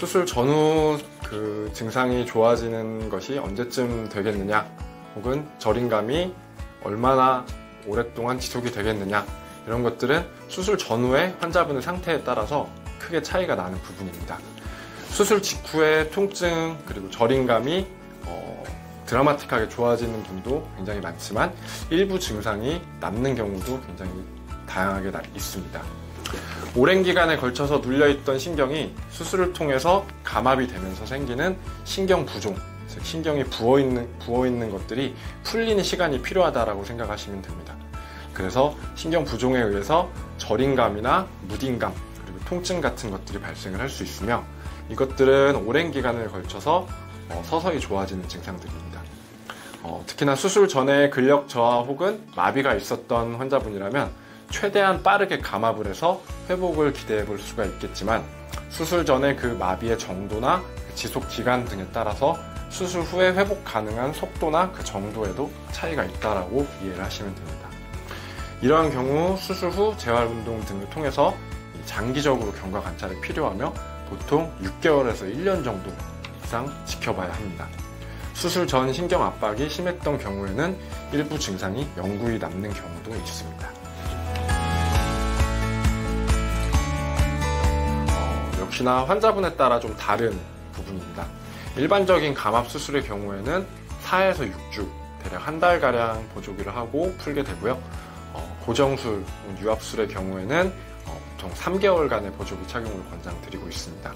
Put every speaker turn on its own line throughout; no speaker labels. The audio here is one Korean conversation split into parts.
수술 전후 그 증상이 좋아지는 것이 언제쯤 되겠느냐, 혹은 저림감이 얼마나 오랫동안 지속이 되겠느냐, 이런 것들은 수술 전후의 환자분의 상태에 따라서 크게 차이가 나는 부분입니다. 수술 직후의 통증 그리고 저림감이 드라마틱하게 좋아지는 분도 굉장히 많지만 일부 증상이 남는 경우도 굉장히 다양하게 있습니다. 오랜 기간에 걸쳐서 눌려있던 신경이 수술을 통해서 감압이 되면서 생기는 신경 부종, 즉 신경이 부어있는 것들이 풀리는 시간이 필요하다고 생각하시면 됩니다. 그래서 신경 부종에 의해서 저림감이나 무딘감, 그리고 통증 같은 것들이 발생을 할 수 있으며, 이것들은 오랜 기간을 걸쳐서 서서히 좋아지는 증상들입니다. 특히나 수술 전에 근력 저하 혹은 마비가 있었던 환자분이라면 최대한 빠르게 감압을 해서 회복을 기대해 볼 수가 있겠지만, 수술 전에 그 마비의 정도나 지속 기간 등에 따라서 수술 후에 회복 가능한 속도나 그 정도에도 차이가 있다라고 이해를 하시면 됩니다. 이러한 경우 수술 후 재활 운동 등을 통해서 장기적으로 경과 관찰이 필요하며 보통 6개월에서 1년 정도 이상 지켜봐야 합니다. 수술 전 신경 압박이 심했던 경우에는 일부 증상이 영구히 남는 경우도 있습니다. 역시나 환자분에 따라 좀 다른 부분입니다. 일반적인 감압 수술의 경우에는 4에서 6주, 대략 한 달가량 보조기를 하고 풀게 되고요. 고정술, 유압술의 경우에는 보통 3개월간의 보조기 착용을 권장드리고 있습니다.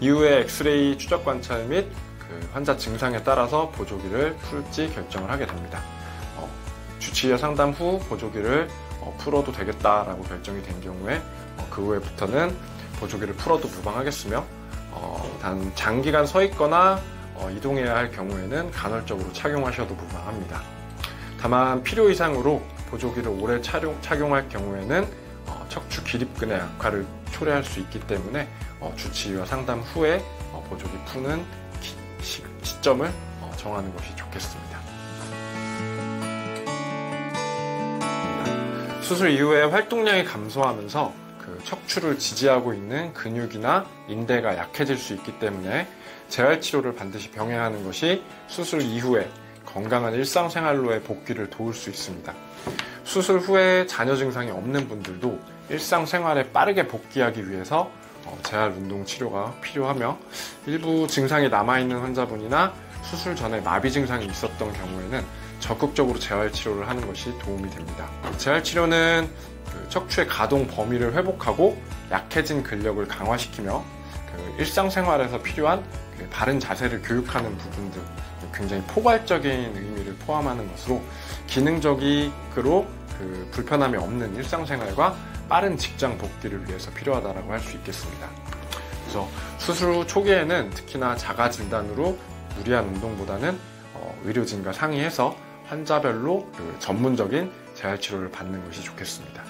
이후에 엑스레이 추적 관찰 및 그 환자 증상에 따라서 보조기를 풀지 결정을 하게 됩니다. 주치의 상담 후 보조기를 풀어도 되겠다라고 결정이 된 경우에 그 후에부터는 보조기를 풀어도 무방하겠으며, 단 장기간 서 있거나 이동해야 할 경우에는 간헐적으로 착용하셔도 무방합니다. 다만 필요 이상으로 보조기를 오래 착용할 경우에는 척추 기립근의 악화를 초래할 수 있기 때문에 주치의와 상담 후에 보조기 푸는 시점을 정하는 것이 좋겠습니다. 수술 이후에 활동량이 감소하면서 그 척추를 지지하고 있는 근육이나 인대가 약해질 수 있기 때문에 재활치료를 반드시 병행하는 것이 수술 이후에 건강한 일상생활로의 복귀를 도울 수 있습니다. 수술 후에 잔여 증상이 없는 분들도 일상생활에 빠르게 복귀하기 위해서 재활운동 치료가 필요하며, 일부 증상이 남아있는 환자분이나 수술 전에 마비 증상이 있었던 경우에는 적극적으로 재활치료를 하는 것이 도움이 됩니다. 재활치료는 척추의 가동 범위를 회복하고 약해진 근력을 강화시키며 일상생활에서 필요한 바른 자세를 교육하는 부분들, 굉장히 포괄적인 의미를 포함하는 것으로 기능적으로 불편함이 없는 일상생활과 빠른 직장 복귀를 위해서 필요하다고 할 수 있겠습니다. 그래서 수술 후 초기에는 특히나 자가 진단으로 무리한 운동보다는 의료진과 상의해서 환자별로 전문적인 재활치료를 받는 것이 좋겠습니다.